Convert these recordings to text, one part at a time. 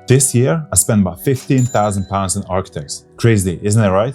This year, I spent about £15,000 on architects. Crazy, isn't it right?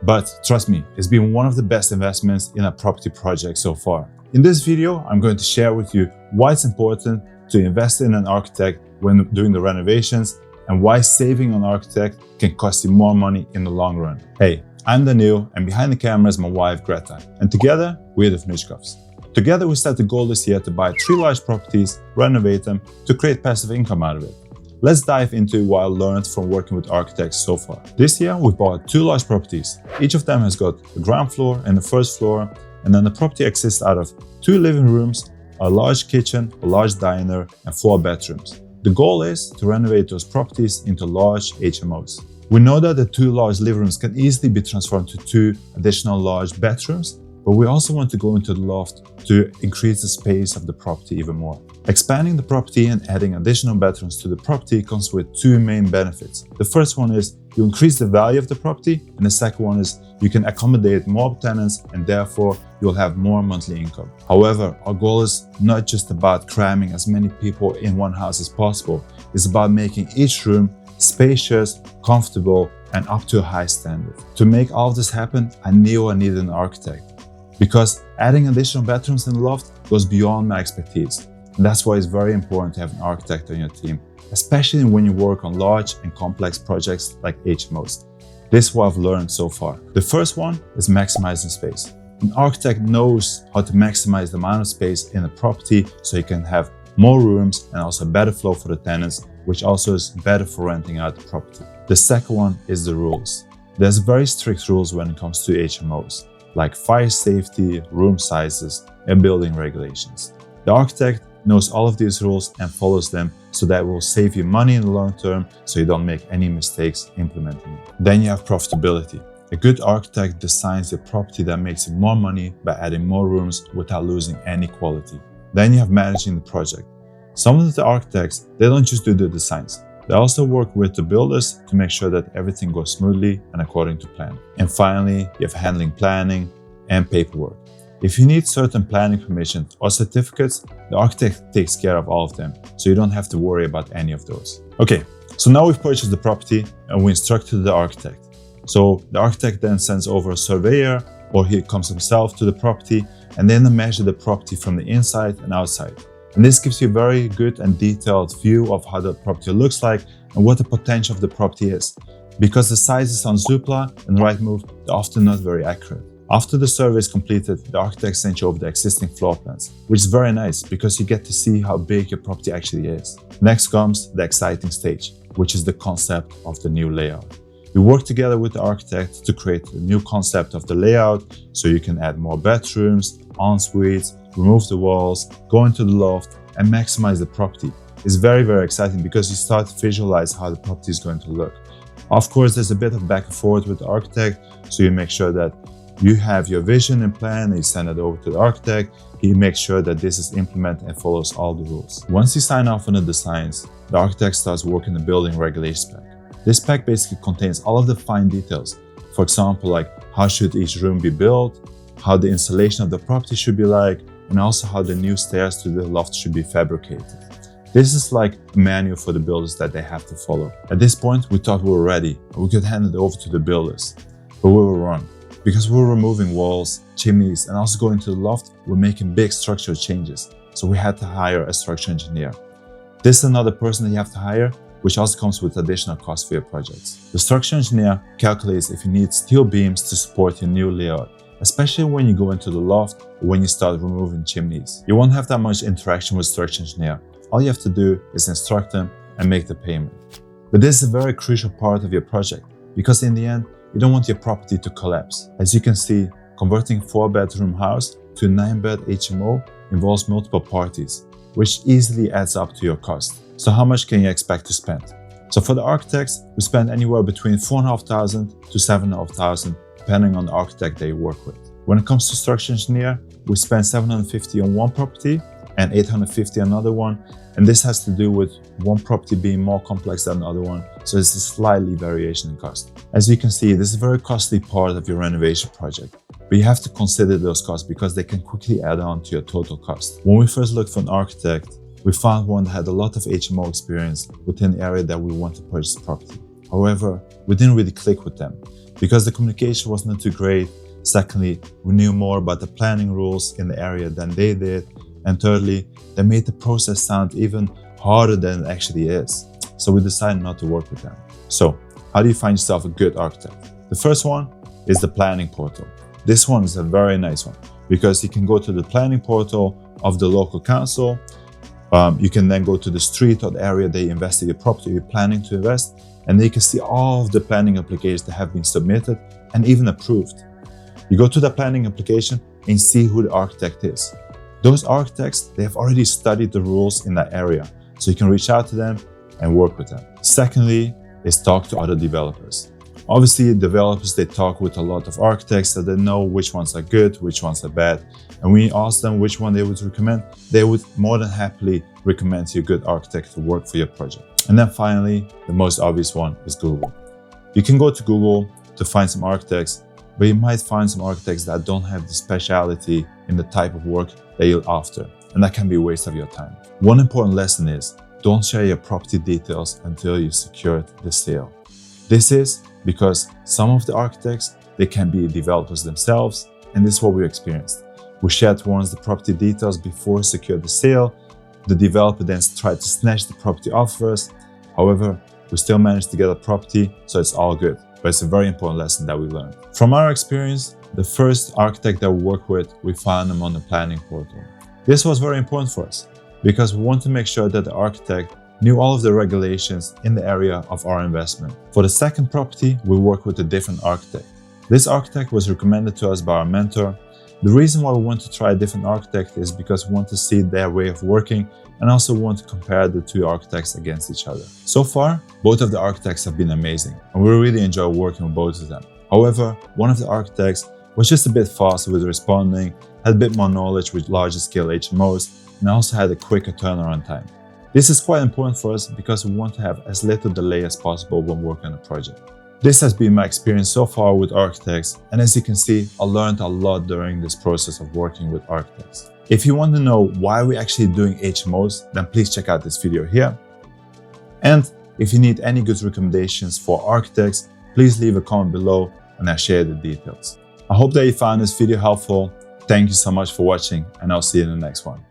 But trust me, it's been one of the best investments in a property project so far. In this video, I'm going to share with you why it's important to invest in an architect when doing the renovations and why saving on an architect can cost you more money in the long run. Hey, I'm Daniil, and behind the camera is my wife Greta, and together we're the Vnoutchkovs. Together we set the goal this year to buy 3 large properties, renovate them to create passive income out of it. Let's dive into what I learned from working with architects so far. This year we bought 2 large properties. Each of them has got a ground floor and a first floor, and then the property consists out of 2 living rooms, a large kitchen, a large diner, and 4 bedrooms. The goal is to renovate those properties into large HMOs. We know that the 2 large living rooms can easily be transformed to 2 additional large bedrooms, but we also want to go into the loft to increase the space of the property even more. Expanding the property and adding additional bedrooms to the property comes with 2 main benefits. The first one is you increase the value of the property, and the second one is you can accommodate more tenants and therefore you'll have more monthly income. However, our goal is not just about cramming as many people in one house as possible. It's about making each room spacious, comfortable, and up to a high standard. To make all of this happen, I knew I needed an architect, because adding additional bedrooms in the loft goes beyond my expertise. And that's why it's very important to have an architect on your team, especially when you work on large and complex projects like HMOs. This is what I've learned so far. The first one is maximizing space. An architect knows how to maximize the amount of space in a property so you can have more rooms and also better flow for the tenants, which also is better for renting out the property. The second one is the rules. There's very strict rules when it comes to HMOs, like fire safety, room sizes, and building regulations. The architect knows all of these rules and follows them, so that will save you money in the long term so you don't make any mistakes implementing it. Then you have profitability. A good architect designs your property that makes you more money by adding more rooms without losing any quality. Then you have managing the project. Some of the architects, they don't just do the designs. They also work with the builders to make sure that everything goes smoothly and according to plan. And finally, you have handling planning and paperwork. If you need certain planning permissions or certificates, the architect takes care of all of them, so you don't have to worry about any of those. Okay, so now we've purchased the property and we instructed the architect. So the architect then sends over a surveyor, or he comes himself to the property, and then they measure the property from the inside and outside. And this gives you a very good and detailed view of how the property looks like and what the potential of the property is. Because the sizes on Zoopla and Rightmove, they're often not very accurate. After the survey is completed, the architect sends you over the existing floor plans, which is very nice because you get to see how big your property actually is. Next comes the exciting stage, which is the concept of the new layout. You work together with the architect to create a new concept of the layout, so you can add more bedrooms, en-suites, remove the walls, go into the loft, and maximize the property. It's very, very exciting because you start to visualize how the property is going to look. Of course, there's a bit of back and forth with the architect, so you make sure that you have your vision and plan and you send it over to the architect. He makes sure that this is implemented and follows all the rules. Once you sign off on the designs, the architect starts working the building regulations pack. This pack basically contains all of the fine details. For example, like how should each room be built, how the installation of the property should be like, and also how the new stairs to the loft should be fabricated. This is like a manual for the builders that they have to follow. At this point, we thought we were ready and we could hand it over to the builders, but we were wrong. Because we're removing walls, chimneys, and also going to the loft, we're making big structural changes. So we had to hire a structural engineer. This is another person that you have to hire, which also comes with additional costs for your projects. The structural engineer calculates if you need steel beams to support your new layout, especially when you go into the loft or when you start removing chimneys. You won't have that much interaction with structural engineer. All you have to do is instruct them and make the payment. But this is a very crucial part of your project, because in the end, you don't want your property to collapse. As you can see, converting a 4-bedroom house to a 9-bed HMO involves multiple parties, which easily adds up to your cost. So how much can you expect to spend? So for the architects, we spend anywhere between $4,500 to $7,500, depending on the architect that you work with. When it comes to structural engineer, we spend $750 on one property and $850 on another one. And this has to do with one property being more complex than the other one, so it's a slightly variation in cost. As you can see, this is a very costly part of your renovation project, but you have to consider those costs because they can quickly add on to your total cost. When we first looked for an architect, We found one that had a lot of HMO experience within the area that we want to purchase property. However, we didn't really click with them because the communication was not too great. Secondly, we knew more about the planning rules in the area than they did. And thirdly, they made the process sound even harder than it actually is. So we decided not to work with them. So how do you find yourself a good architect? The first one is the planning portal. This one is a very nice one because you can go to the planning portal of the local council. You can then go to the street or the area they invested your property you're planning to invest, and then you can see all of the planning applications that have been submitted and even approved. You go to the planning application and see who the architect is. Those architects, they have already studied the rules in that area, so you can reach out to them and work with them. Secondly, is talk to other developers. Obviously, developers, they talk with a lot of architects so they know which ones are good, which ones are bad. And when you ask them which one they would recommend, they would more than happily recommend you a good architect to work for your project. And then finally, the most obvious one is Google. You can go to Google to find some architects, but you might find some architects that don't have the speciality in the type of work that you're after, and that can be a waste of your time. One important lesson is, don't share your property details until you secured the sale. This is because some of the architects, they can be developers themselves, and this is what we experienced. We shared once the property details before we secured the sale. The developer then tried to snatch the property off us. However, we still managed to get a property, so it's all good. But it's a very important lesson that we learned. From our experience, the first architect that we worked with, we found them on the planning portal. This was very important for us because we want to make sure that the architect knew all of the regulations in the area of our investment. For the second property, we worked with a different architect. This architect was recommended to us by our mentor. The reason why we want to try a different architect is because we want to see their way of working and also want to compare the two architects against each other. So far, both of the architects have been amazing and we really enjoy working with both of them. However, one of the architects was just a bit faster with responding, had a bit more knowledge with larger scale HMOs, and also had a quicker turnaround time. This is quite important for us because we want to have as little delay as possible when working on a project. This has been my experience so far with architects, and as you can see, I learned a lot during this process of working with architects. If you want to know why we're actually doing HMOs, then please check out this video here. And if you need any good recommendations for architects, please leave a comment below and I'll share the details. I hope that you found this video helpful. Thank you so much for watching, and I'll see you in the next one.